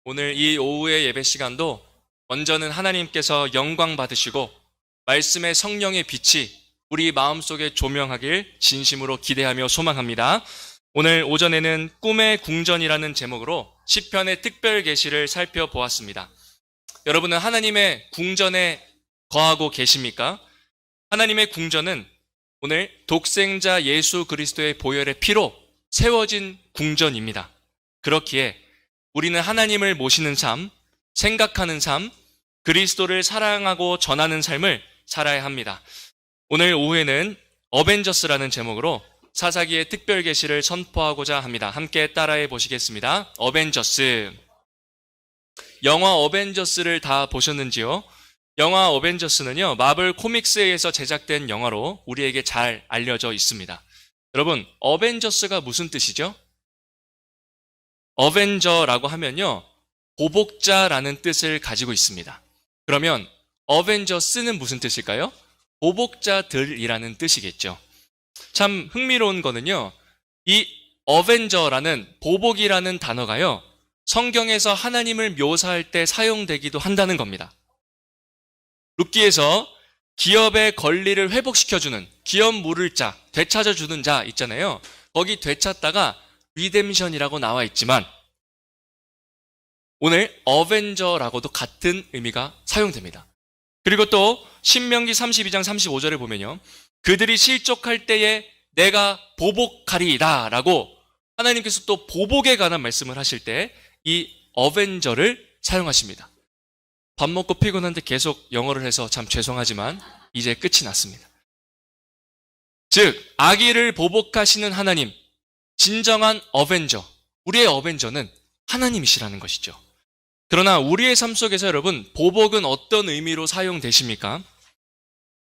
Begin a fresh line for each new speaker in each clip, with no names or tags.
오늘 이 오후의 예배 시간도 먼저는 하나님께서 영광 받으시고 말씀의 성령의 빛이 우리 마음속에 조명하길 진심으로 기대하며 소망합니다. 오늘 오전에는 꿈의 궁전이라는 제목으로 시편의 특별 계시를 살펴보았습니다. 여러분은 하나님의 궁전에 거하고 계십니까? 하나님의 궁전은 오늘 독생자 예수 그리스도의 보혈의 피로 세워진 궁전입니다. 그렇기에 우리는 하나님을 모시는 삶, 생각하는 삶, 그리스도를 사랑하고 전하는 삶을 살아야 합니다. 오늘 오후에는 어벤져스라는 제목으로 사사기의 특별 계시를 선포하고자 합니다. 함께 따라해 보시겠습니다. 어벤져스. 영화 어벤져스를 다 보셨는지요? 영화 어벤져스는요, 마블 코믹스에서 제작된 영화로 우리에게 잘 알려져 있습니다. 여러분, 어벤져스가 무슨 뜻이죠? 어벤져라고 하면요, 보복자라는 뜻을 가지고 있습니다. 그러면 어벤져스는 무슨 뜻일까요? 보복자들이라는 뜻이겠죠. 참 흥미로운 거는요, 이 어벤져라는 보복이라는 단어가요, 성경에서 하나님을 묘사할 때 사용되기도 한다는 겁니다. 룻기에서 기업의 권리를 회복시켜주는, 기업 물을 자, 되찾아주는 자 있잖아요. 거기 되찾다가 리뎀션이라고 나와 있지만 오늘 어벤져라고도 같은 의미가 사용됩니다. 그리고 또 신명기 32장 35절에 보면요, 그들이 실족할 때에 내가 보복하리이다 라고 하나님께서 또 보복에 관한 말씀을 하실 때 이 어벤져를 사용하십니다. 밥 먹고 피곤한데 계속 영어를 해서 참 죄송하지만 이제 끝이 났습니다. 즉 악의를 보복하시는 하나님, 진정한 어벤져, 우리의 어벤져는 하나님이시라는 것이죠. 그러나 우리의 삶 속에서 여러분, 보복은 어떤 의미로 사용되십니까?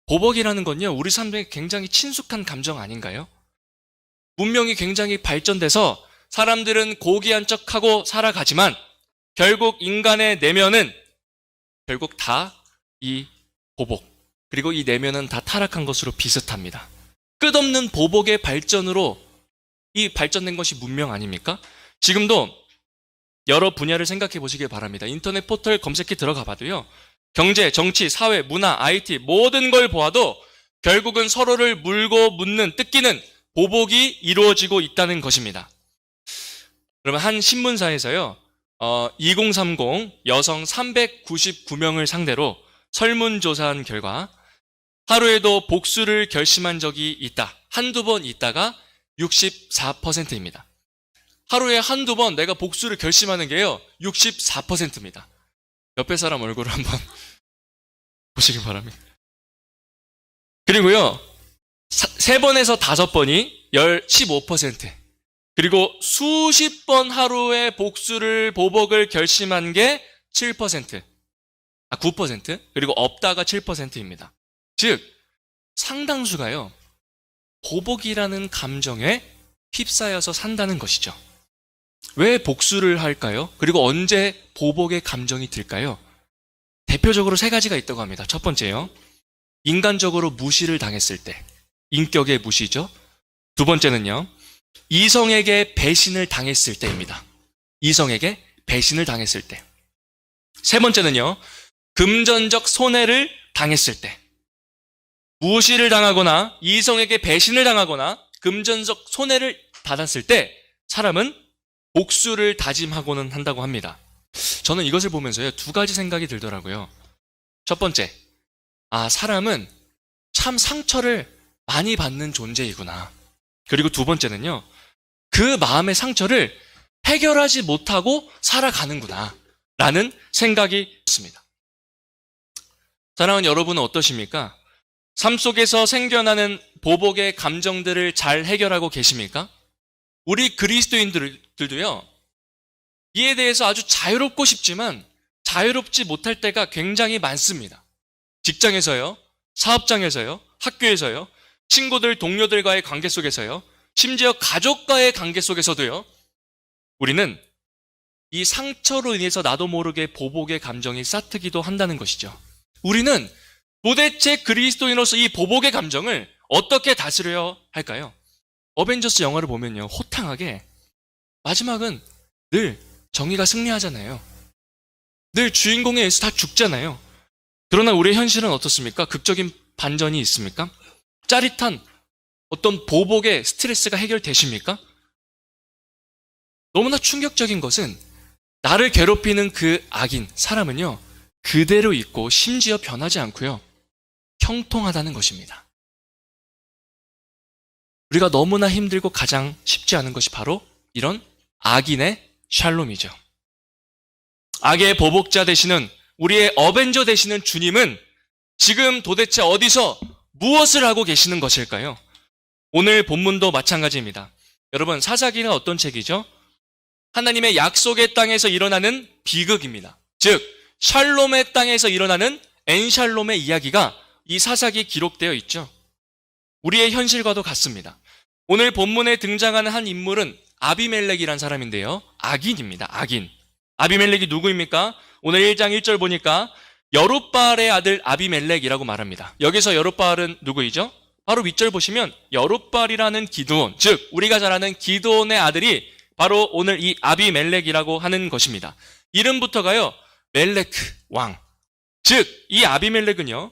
보복이라는 건요, 우리 삶에 굉장히 친숙한 감정 아닌가요? 문명이 굉장히 발전돼서 사람들은 고귀한 척하고 살아가지만 결국 인간의 내면은 결국 다 이 보복, 그리고 이 내면은 다 타락한 것으로 비슷합니다. 끝없는 보복의 발전으로 이 발전된 것이 문명 아닙니까? 지금도 여러 분야를 생각해 보시길 바랍니다. 인터넷 포털 검색해 들어가 봐도요, 경제, 정치, 사회, 문화, IT 모든 걸 보아도 결국은 서로를 물고 묻는, 뜯기는 보복이 이루어지고 있다는 것입니다. 그러면 한 신문사에서요, 2030 여성 399명을 상대로 설문조사한 결과 하루에도 복수를 결심한 적이 있다, 한두 번 있다가 64%입니다. 하루에 한두 번 내가 복수를 결심하는 게요, 64%입니다. 옆에 사람 얼굴을 한번 보시기 바랍니다. 그리고요, 3번에서 5번이 15%, 그리고 수십 번 하루에 보복을 결심한 게 7%, 9%, 그리고 없다가 7%입니다. 즉, 상당수가요, 보복이라는 감정에 휩싸여서 산다는 것이죠. 왜 복수를 할까요? 그리고 언제 보복의 감정이 들까요? 대표적으로 3가지가 있다고 합니다. 첫 번째요, 인간적으로 무시를 당했을 때, 인격의 무시죠. 두 번째는요, 이성에게 배신을 당했을 때입니다. 이성에게 배신을 당했을 때. 세 번째는요, 금전적 손해를 당했을 때. 무시를 당하거나 이성에게 배신을 당하거나 금전적 손해를 받았을 때 사람은 복수를 다짐하고는 한다고 합니다. 저는 이것을 보면서요, 2가지 생각이 들더라고요. 첫 번째, 사람은 참 상처를 많이 받는 존재이구나. 그리고 두 번째는요, 그 마음의 상처를 해결하지 못하고 살아가는구나 라는 생각이 듭니다. 사랑하는 여러분은 어떠십니까? 삶 속에서 생겨나는 보복의 감정들을 잘 해결하고 계십니까? 우리 그리스도인들도요, 이에 대해서 아주 자유롭고 싶지만 자유롭지 못할 때가 굉장히 많습니다. 직장에서요, 사업장에서요, 학교에서요, 친구들, 동료들과의 관계 속에서요, 심지어 가족과의 관계 속에서도요, 우리는 이 상처로 인해서 나도 모르게 보복의 감정이 싹트기도 한다는 것이죠. 우리는 도대체 그리스도인으로서 이 보복의 감정을 어떻게 다스려야 할까요? 어벤져스 영화를 보면요, 호탕하게 마지막은 늘 정의가 승리하잖아요. 늘 주인공에 의해서 다 죽잖아요. 그러나 우리의 현실은 어떻습니까? 극적인 반전이 있습니까? 짜릿한 어떤 보복의 스트레스가 해결되십니까? 너무나 충격적인 것은 나를 괴롭히는 그 악인, 사람은요, 그대로 있고 심지어 변하지 않고요, 형통하다는 것입니다. 우리가 너무나 힘들고 가장 쉽지 않은 것이 바로 이런 악인의 샬롬이죠. 악의 보복자 되시는, 우리의 어벤져 되시는 주님은 지금 도대체 어디서 무엇을 하고 계시는 것일까요? 오늘 본문도 마찬가지입니다. 여러분, 사사기는 어떤 책이죠? 하나님의 약속의 땅에서 일어나는 비극입니다. 즉, 샬롬의 땅에서 일어나는 엔샬롬의 이야기가 이 사사기에 기록되어 있죠. 우리의 현실과도 같습니다. 오늘 본문에 등장하는 한 인물은 아비멜렉이란 사람인데요. 악인입니다. 악인. 아비멜렉이 누구입니까? 오늘 1장 1절 보니까 여룻바알의 아들 아비멜렉이라고 말합니다. 여기서 여룻바알은 누구이죠? 바로 윗절 보시면 여룻바알이라는 기드온, 즉 우리가 잘 아는 기드온의 아들이 바로 오늘 이 아비멜렉이라고 하는 것입니다. 이름부터가요, 멜레크 왕. 즉 이 아비멜렉은요,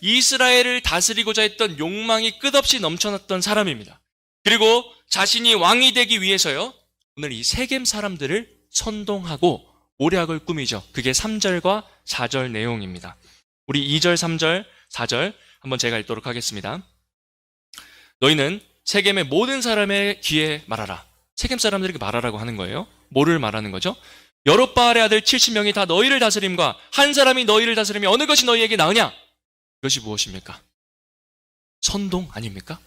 이스라엘을 다스리고자 했던 욕망이 끝없이 넘쳐났던 사람입니다. 그리고 자신이 왕이 되기 위해서요, 오늘 이 세겜 사람들을 선동하고 모략을 꾸미죠. 그게 3절과 4절 내용입니다. 우리 2절, 3절, 4절 한번 제가 읽도록 하겠습니다. 너희는 세겜의 모든 사람의 귀에 말하라. 세겜 사람들에게 말하라고 하는 거예요. 뭐를 말하는 거죠? 여룻바알의 아들 70명이 다 너희를 다스림과 한 사람이 너희를 다스림이 어느 것이 너희에게 나으냐? 이것이 무엇입니까? 선동 아닙니까?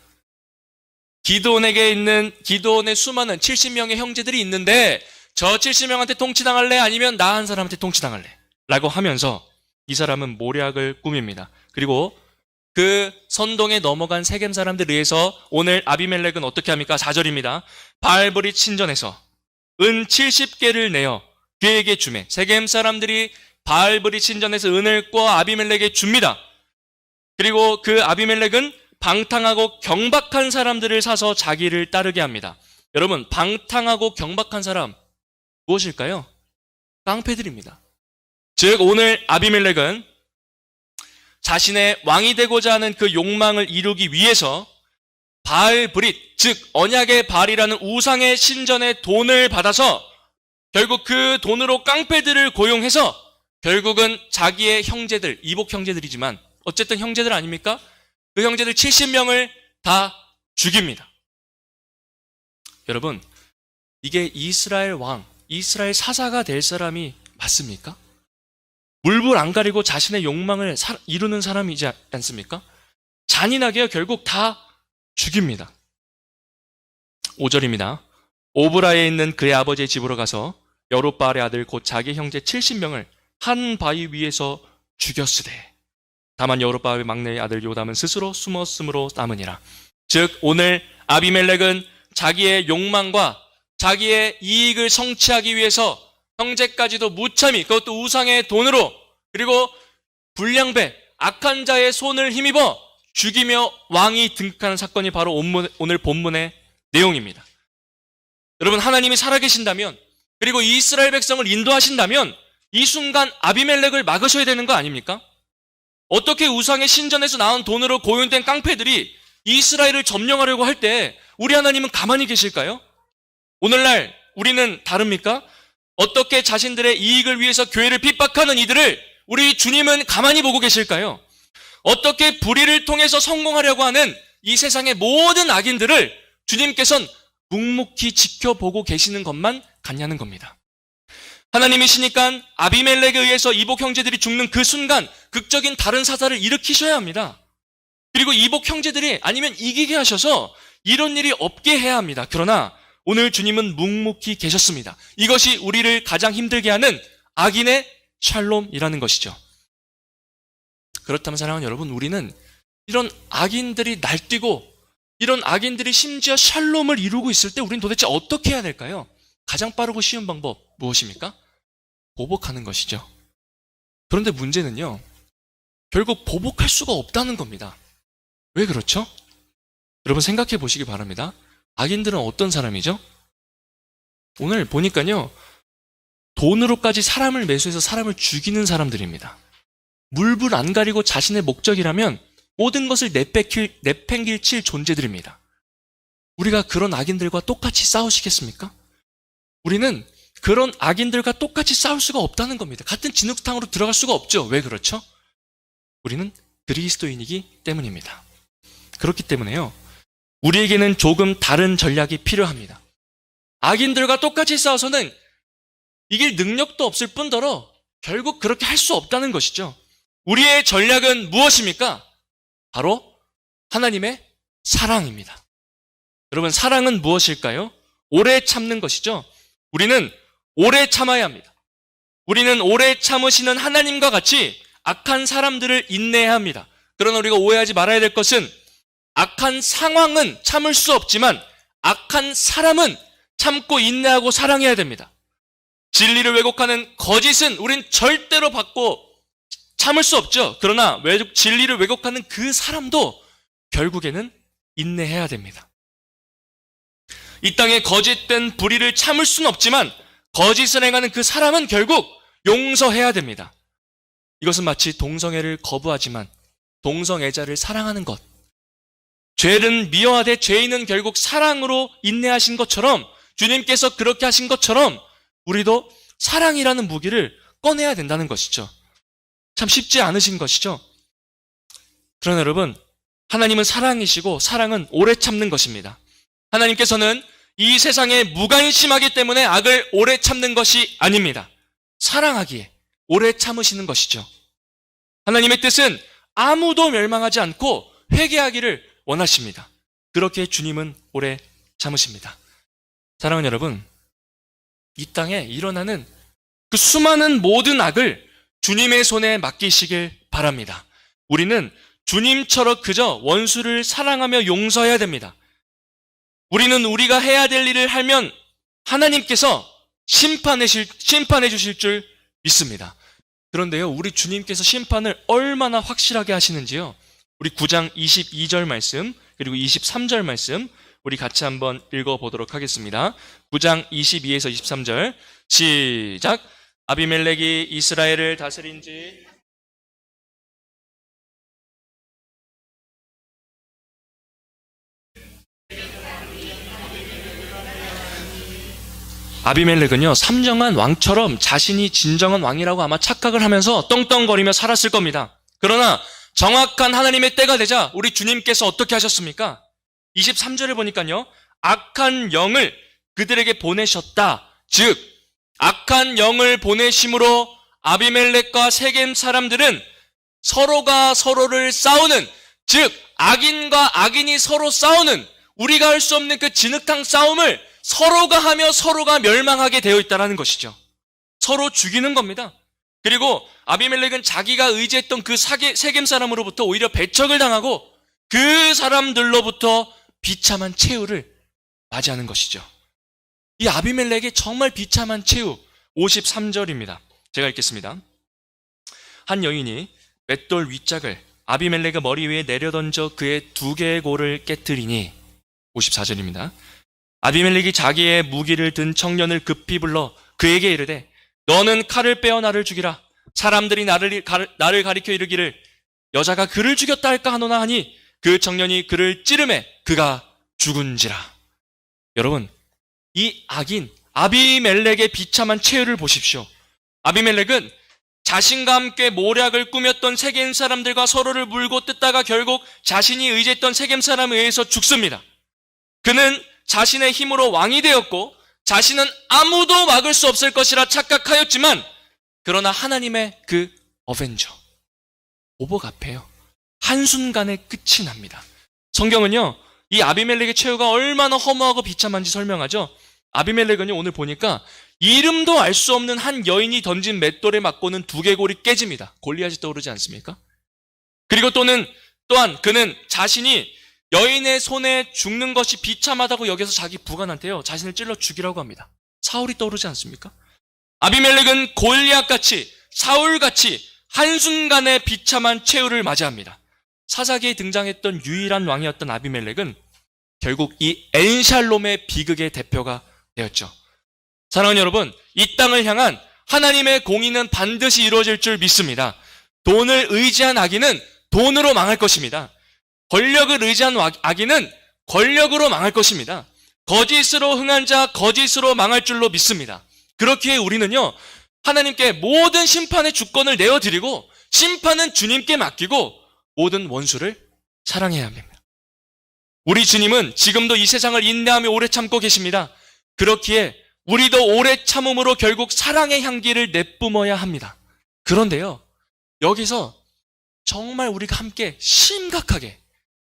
기드온의 수많은 70명의 형제들이 있는데 저 70명한테 통치당할래? 아니면 나 한 사람한테 통치당할래? 라고 하면서 이 사람은 모략을 꾸밉니다. 그리고 그 선동에 넘어간 세겜 사람들에 의해서 오늘 아비멜렉은 어떻게 합니까? 4절입니다. 바알브릿 신전에서 은 70개를 내어 그에게 주매. 세겜 사람들이 바알브릿 신전에서 은을 꿔 아비멜렉에게 줍니다. 그리고 그 아비멜렉은 방탕하고 경박한 사람들을 사서 자기를 따르게 합니다. 여러분, 방탕하고 경박한 사람 무엇일까요? 깡패들입니다. 즉 오늘 아비멜렉은 자신의 왕이 되고자 하는 그 욕망을 이루기 위해서 바알브릿, 즉 언약의 바알이라는 우상의 신전의 돈을 받아서 결국 그 돈으로 깡패들을 고용해서 결국은 자기의 형제들, 이복 형제들이지만 어쨌든 형제들 아닙니까? 그 형제들 70명을 다 죽입니다. 여러분, 이게 이스라엘 왕, 이스라엘 사사가 될 사람이 맞습니까? 물불 안 가리고 자신의 욕망을 이루는 사람이지 않습니까? 잔인하게 결국 다 죽입니다. 5절입니다. 오브라에 있는 그의 아버지의 집으로 가서 여룻바알의 아들 곧 자기 형제 70명을 한 바위 위에서 죽였으되 다만 여룻바알의 막내의 아들 요담은 스스로 숨었으므로 남으니라. 즉 오늘 아비멜렉은 자기의 욕망과 자기의 이익을 성취하기 위해서 형제까지도 무참히, 그것도 우상의 돈으로, 그리고 불량배, 악한 자의 손을 힘입어 죽이며 왕이 등극하는 사건이 바로 오늘 본문의 내용입니다. 여러분, 하나님이 살아계신다면, 그리고 이스라엘 백성을 인도하신다면 이 순간 아비멜렉을 막으셔야 되는 거 아닙니까? 어떻게 우상의 신전에서 나온 돈으로 고용된 깡패들이 이스라엘을 점령하려고 할 때 우리 하나님은 가만히 계실까요? 오늘날 우리는 다릅니까? 어떻게 자신들의 이익을 위해서 교회를 핍박하는 이들을 우리 주님은 가만히 보고 계실까요? 어떻게 불의를 통해서 성공하려고 하는 이 세상의 모든 악인들을 주님께서는 묵묵히 지켜보고 계시는 것만 같냐는 겁니다. 하나님이시니까 아비멜렉에 의해서 이복 형제들이 죽는 그 순간 극적인 다른 사사를 일으키셔야 합니다. 그리고 이복 형제들이 아니면 이기게 하셔서 이런 일이 없게 해야 합니다. 그러나 오늘 주님은 묵묵히 계셨습니다. 이것이 우리를 가장 힘들게 하는 악인의 샬롬이라는 것이죠. 그렇다면 사랑하는 여러분, 우리는 이런 악인들이 날뛰고 이런 악인들이 심지어 샬롬을 이루고 있을 때 우리는 도대체 어떻게 해야 될까요? 가장 빠르고 쉬운 방법 무엇입니까? 보복하는 것이죠. 그런데 문제는요, 결국 보복할 수가 없다는 겁니다. 왜 그렇죠? 여러분 생각해 보시기 바랍니다. 악인들은 어떤 사람이죠? 오늘 보니까요, 돈으로까지 사람을 매수해서 사람을 죽이는 사람들입니다. 물불 안 가리고 자신의 목적이라면 모든 것을 내팽길 존재들입니다. 우리가 그런 악인들과 똑같이 싸우시겠습니까? 우리는 그런 악인들과 똑같이 싸울 수가 없다는 겁니다. 같은 진흙탕으로 들어갈 수가 없죠. 왜 그렇죠? 우리는 그리스도인이기 때문입니다. 그렇기 때문에요, 우리에게는 조금 다른 전략이 필요합니다. 악인들과 똑같이 싸워서는 이길 능력도 없을 뿐더러 결국 그렇게 할 수 없다는 것이죠. 우리의 전략은 무엇입니까? 바로 하나님의 사랑입니다. 여러분, 사랑은 무엇일까요? 오래 참는 것이죠. 우리는 오래 참아야 합니다. 우리는 오래 참으시는 하나님과 같이 악한 사람들을 인내해야 합니다. 그러나 우리가 오해하지 말아야 될 것은, 악한 상황은 참을 수 없지만 악한 사람은 참고 인내하고 사랑해야 됩니다. 진리를 왜곡하는 거짓은 우린 절대로 받고 참을 수 없죠. 그러나 진리를 왜곡하는 그 사람도 결국에는 인내해야 됩니다. 이 땅에 거짓된 불의를 참을 수는 없지만 거짓을 행하는 그 사람은 결국 용서해야 됩니다. 이것은 마치 동성애를 거부하지만 동성애자를 사랑하는 것, 죄는 미워하되 죄인은 결국 사랑으로 인내하신 것처럼, 주님께서 그렇게 하신 것처럼 우리도 사랑이라는 무기를 꺼내야 된다는 것이죠. 참 쉽지 않으신 것이죠. 그러나 여러분, 하나님은 사랑이시고 사랑은 오래 참는 것입니다. 하나님께서는 이 세상에 무관심하기 때문에 악을 오래 참는 것이 아닙니다. 사랑하기에 오래 참으시는 것이죠. 하나님의 뜻은 아무도 멸망하지 않고 회개하기를 원하십니다. 그렇게 주님은 오래 참으십니다. 사랑하는 여러분, 이 땅에 일어나는 그 수많은 모든 악을 주님의 손에 맡기시길 바랍니다. 우리는 주님처럼 그저 원수를 사랑하며 용서해야 됩니다. 우리는 우리가 해야 될 일을 하면 하나님께서 심판해 주실 줄 믿습니다. 그런데요, 우리 주님께서 심판을 얼마나 확실하게 하시는지요. 우리 9장 22절 말씀, 그리고 23절 말씀 우리 같이 한번 읽어보도록 하겠습니다. 9장 22에서 23절 시작. 아비멜렉이 이스라엘을 다스린 지 아비멜렉은요, 삼정한 왕처럼 자신이 진정한 왕이라고 아마 착각을 하면서 떵떵거리며 살았을 겁니다. 그러나 정확한 하나님의 때가 되자 우리 주님께서 어떻게 하셨습니까? 23절에 보니까요, 악한 영을 그들에게 보내셨다. 즉, 악한 영을 보내심으로 아비멜렉과 세겜 사람들은 서로가 서로를 싸우는, 즉 악인과 악인이 서로 싸우는, 우리가 할 수 없는 그 진흙탕 싸움을 서로가 하며 서로가 멸망하게 되어 있다는 것이죠. 서로 죽이는 겁니다. 그리고 아비멜렉은 자기가 의지했던 그 세겜 사람으로부터 오히려 배척을 당하고 그 사람들로부터 비참한 최후를 맞이하는 것이죠. 이 아비멜렉의 정말 비참한 최후, 53절입니다. 제가 읽겠습니다. 한 여인이 맷돌 윗짝을 아비멜렉의 머리 위에 내려던져 그의 2개의 골을 깨뜨리니, 54절입니다. 아비멜렉이 자기의 무기를 든 청년을 급히 불러 그에게 이르되 너는 칼을 빼어 나를 죽이라. 사람들이 나를 가리켜 이르기를 여자가 그를 죽였다 할까 하노나 하니 그 청년이 그를 찌르매 그가 죽은지라. 여러분, 이 악인 아비멜렉의 비참한 최후를 보십시오. 아비멜렉은 자신과 함께 모략을 꾸몄던 세겜 사람들과 서로를 물고 뜯다가 결국 자신이 의지했던 세겜 사람에 의해서 죽습니다. 그는 자신의 힘으로 왕이 되었고 자신은 아무도 막을 수 없을 것이라 착각하였지만, 그러나 하나님의 그 어벤져, 오복 앞에요, 한순간에 끝이 납니다. 성경은요, 이 아비멜렉의 최후가 얼마나 허무하고 비참한지 설명하죠. 아비멜렉은요, 오늘 보니까 이름도 알 수 없는 한 여인이 던진 맷돌에 맞고는 2개골이 깨집니다. 골리앗이 떠오르지 않습니까? 그리고 또한 그는 자신이 여인의 손에 죽는 것이 비참하다고 여기서 자기 부관한테요, 자신을 찔러 죽이라고 합니다. 사울이 떠오르지 않습니까? 아비멜렉은 골리앗같이, 사울같이 한순간에 비참한 최후를 맞이합니다. 사사기에 등장했던 유일한 왕이었던 아비멜렉은 결국 이 엔샬롬의 비극의 대표가 되었죠. 사랑하는 여러분, 이 땅을 향한 하나님의 공의는 반드시 이루어질 줄 믿습니다. 돈을 의지한 악인은 돈으로 망할 것입니다. 권력을 의지한 악인은 권력으로 망할 것입니다. 거짓으로 흥한 자 거짓으로 망할 줄로 믿습니다. 그렇기에 우리는요, 하나님께 모든 심판의 주권을 내어드리고 심판은 주님께 맡기고 모든 원수를 사랑해야 합니다. 우리 주님은 지금도 이 세상을 인내하며 오래 참고 계십니다. 그렇기에 우리도 오래 참음으로 결국 사랑의 향기를 내뿜어야 합니다. 그런데요, 여기서 정말 우리가 함께 심각하게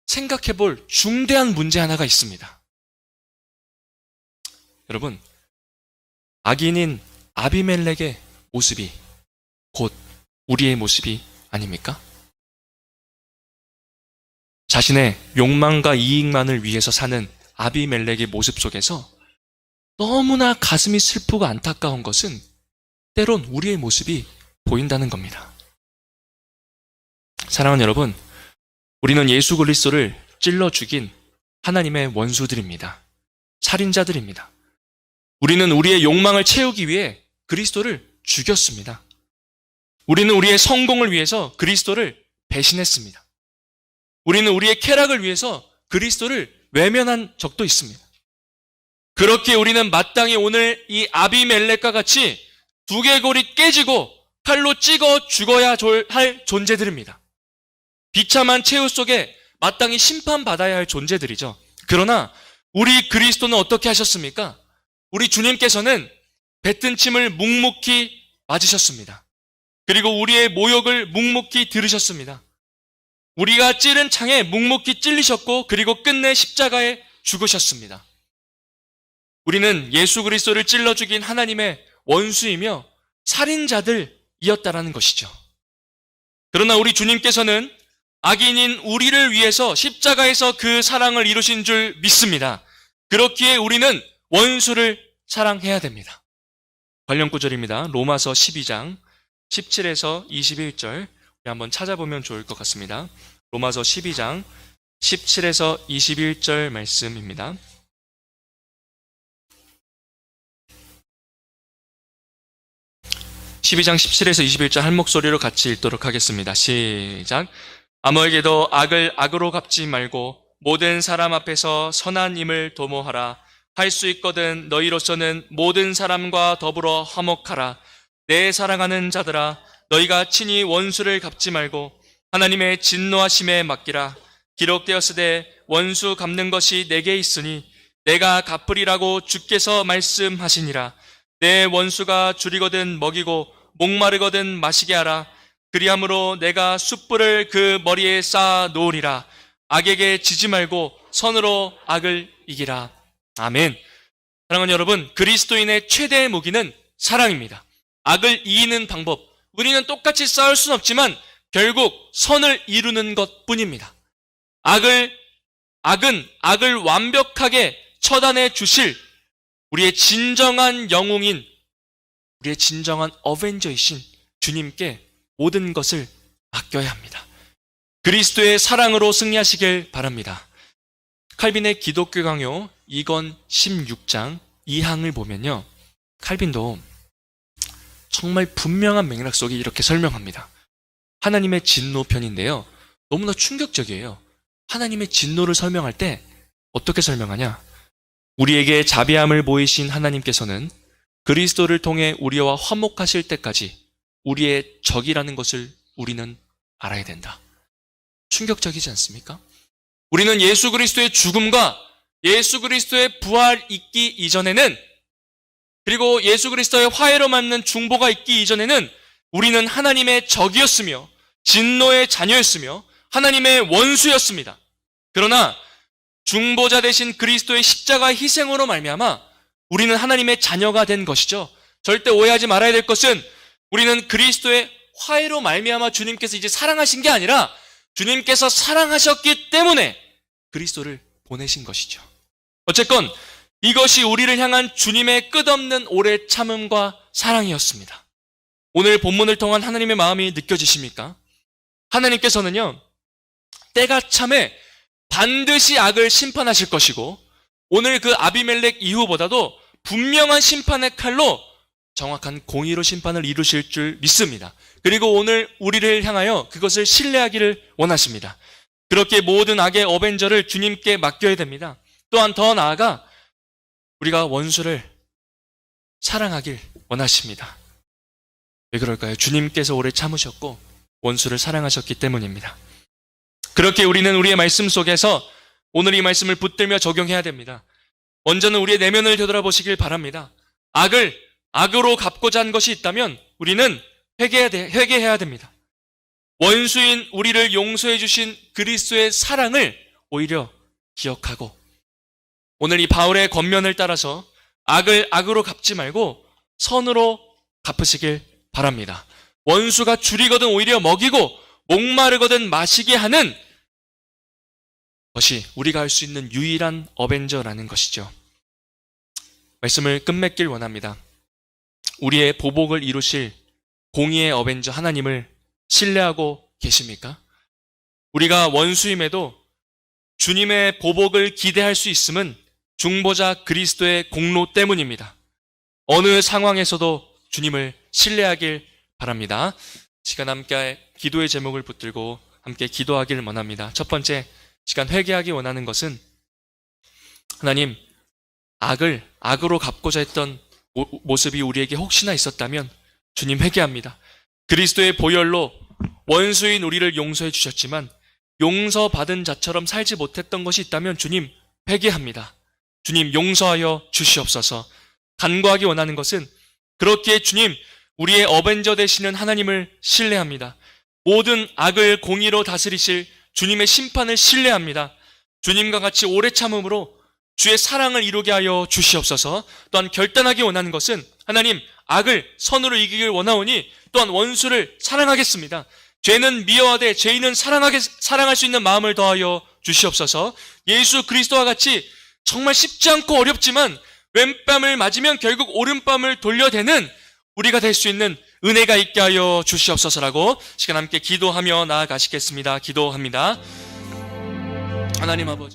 생각해 볼 중대한 문제 하나가 있습니다. 여러분, 악인인 아비멜렉의 모습이 곧 우리의 모습이 아닙니까? 자신의 욕망과 이익만을 위해서 사는 아비멜렉의 모습 속에서 너무나 가슴이 슬프고 안타까운 것은 때론 우리의 모습이 보인다는 겁니다. 사랑하는 여러분, 우리는 예수 그리스도를 찔러 죽인 하나님의 원수들입니다. 살인자들입니다. 우리는 우리의 욕망을 채우기 위해 그리스도를 죽였습니다. 우리는 우리의 성공을 위해서 그리스도를 배신했습니다. 우리는 우리의 쾌락을 위해서 그리스도를 외면한 적도 있습니다. 그렇게 우리는 마땅히 오늘 이 아비멜렉과 같이 두개골이 깨지고 칼로 찍어 죽어야 할 존재들입니다. 비참한 최후 속에 마땅히 심판받아야 할 존재들이죠. 그러나 우리 그리스도는 어떻게 하셨습니까? 우리 주님께서는 뱉은 침을 묵묵히 맞으셨습니다. 그리고 우리의 모욕을 묵묵히 들으셨습니다. 우리가 찌른 창에 묵묵히 찔리셨고 그리고 끝내 십자가에 죽으셨습니다. 우리는 예수 그리스도를 찔러 죽인 하나님의 원수이며 살인자들이었다라는 것이죠. 그러나 우리 주님께서는 악인인 우리를 위해서 십자가에서 그 사랑을 이루신 줄 믿습니다. 그렇기에 우리는 원수를 사랑해야 됩니다. 관련 구절입니다. 로마서 12장 17에서 21절 우리 한번 찾아보면 좋을 것 같습니다. 로마서 12장 17에서 21절 말씀입니다. (12장) 17에서 21절 한 목소리로 같이 읽도록 하겠습니다. 시작. 아무에게도 악을 악으로 갚지 말고 모든 사람 앞에서 선한 임을 도모하라. 할 수 있거든 너희로서는 모든 사람과 더불어 화목하라. 내 사랑하는 자들아, 너희가 친히 원수를 갚지 말고 하나님의 진노하심에 맡기라. 기록되었으되 원수 갚는 것이 내게 있으니 내가 갚으리라고 주께서 말씀하시니라. 내 원수가 줄이거든 먹이고 목마르거든 마시게 하라. 그리함으로 내가 숯불을 그 머리에 쌓아 놓으리라. 악에게 지지 말고 선으로 악을 이기라. 아멘. 사랑하는 여러분, 그리스도인의 최대의 무기는 사랑입니다. 악을 이기는 방법, 우리는 똑같이 싸울 수는 없지만 결국 선을 이루는 것뿐입니다. 악은 악을 완벽하게 처단해 주실 우리의 진정한 영웅인, 우리의 진정한 어벤져이신 주님께 모든 것을 맡겨야 합니다. 그리스도의 사랑으로 승리하시길 바랍니다. 칼빈의 기독교 강요 2권 16장 2항을 보면요, 칼빈도 정말 분명한 맥락 속에 이렇게 설명합니다. 하나님의 진노 편인데요, 너무나 충격적이에요. 하나님의 진노를 설명할 때 어떻게 설명하냐? 우리에게 자비함을 보이신 하나님께서는 그리스도를 통해 우리와 화목하실 때까지 우리의 적이라는 것을 우리는 알아야 된다. 충격적이지 않습니까? 우리는 예수 그리스도의 죽음과 예수 그리스도의 부활 있기 이전에는, 그리고 예수 그리스도의 화해로 맞는 중보가 있기 이전에는 우리는 하나님의 적이었으며 진노의 자녀였으며 하나님의 원수였습니다. 그러나 중보자 되신 그리스도의 십자가 희생으로 말미암아 우리는 하나님의 자녀가 된 것이죠. 절대 오해하지 말아야 될 것은 우리는 그리스도의 화해로 말미암아 주님께서 이제 사랑하신 게 아니라 주님께서 사랑하셨기 때문에 그리스도를 보내신 것이죠. 어쨌건 이것이 우리를 향한 주님의 끝없는 오래 참음과 사랑이었습니다. 오늘 본문을 통한 하나님의 마음이 느껴지십니까? 하나님께서는요, 때가 참에 반드시 악을 심판하실 것이고 오늘 그 아비멜렉 이후보다도 분명한 심판의 칼로 정확한 공의로 심판을 이루실 줄 믿습니다. 그리고 오늘 우리를 향하여 그것을 신뢰하기를 원하십니다. 그렇게 모든 악의 어벤져를 주님께 맡겨야 됩니다. 또한 더 나아가 우리가 원수를 사랑하길 원하십니다. 왜 그럴까요? 주님께서 오래 참으셨고 원수를 사랑하셨기 때문입니다. 그렇게 우리는 우리의 말씀 속에서 오늘 이 말씀을 붙들며 적용해야 됩니다. 먼저는 우리의 내면을 되돌아보시길 바랍니다. 악을 악으로 갚고자 한 것이 있다면 우리는 회개해야 됩니다. 원수인 우리를 용서해 주신 그리스도의 사랑을 오히려 기억하고 오늘 이 바울의 권면을 따라서 악을 악으로 갚지 말고 선으로 갚으시길 바랍니다. 원수가 줄이거든 오히려 먹이고 목마르거든 마시게 하는 것이 우리가 할 수 있는 유일한 어벤져라는 것이죠. 말씀을 끝맺길 원합니다. 우리의 보복을 이루실 공의의 어벤져 하나님을 신뢰하고 계십니까? 우리가 원수임에도 주님의 보복을 기대할 수 있음은 중보자 그리스도의 공로 때문입니다. 어느 상황에서도 주님을 신뢰하길 바랍니다. 시간 함께 기도의 제목을 붙들고 함께 기도하기를 원합니다. 첫 번째, 시간 회개하기 원하는 것은 하나님, 악을 악으로 갚고자 했던 모습이 우리에게 혹시나 있었다면 주님 회개합니다. 그리스도의 보혈로 원수인 우리를 용서해 주셨지만 용서받은 자처럼 살지 못했던 것이 있다면 주님 회개합니다. 주님 용서하여 주시옵소서. 간구하기 원하는 것은 그렇게 주님 우리의 어벤져 되시는 하나님을 신뢰합니다. 모든 악을 공의로 다스리실 주님의 심판을 신뢰합니다. 주님과 같이 오래 참음으로 주의 사랑을 이루게 하여 주시옵소서. 또한 결단하기 원하는 것은 하나님 악을 선으로 이기길 원하오니 또한 원수를 사랑하겠습니다. 죄는 미워하되 죄인은 사랑할 수 있는 마음을 더하여 주시옵소서. 예수 그리스도와 같이 정말 쉽지 않고 어렵지만 왼뺨을 맞으면 결국 오른뺨을 돌려대는 우리가 될 수 있는 은혜가 있게 하여 주시옵소서라고 시간 함께 기도하며 나아가시겠습니다. 기도합니다. 하나님 아버지.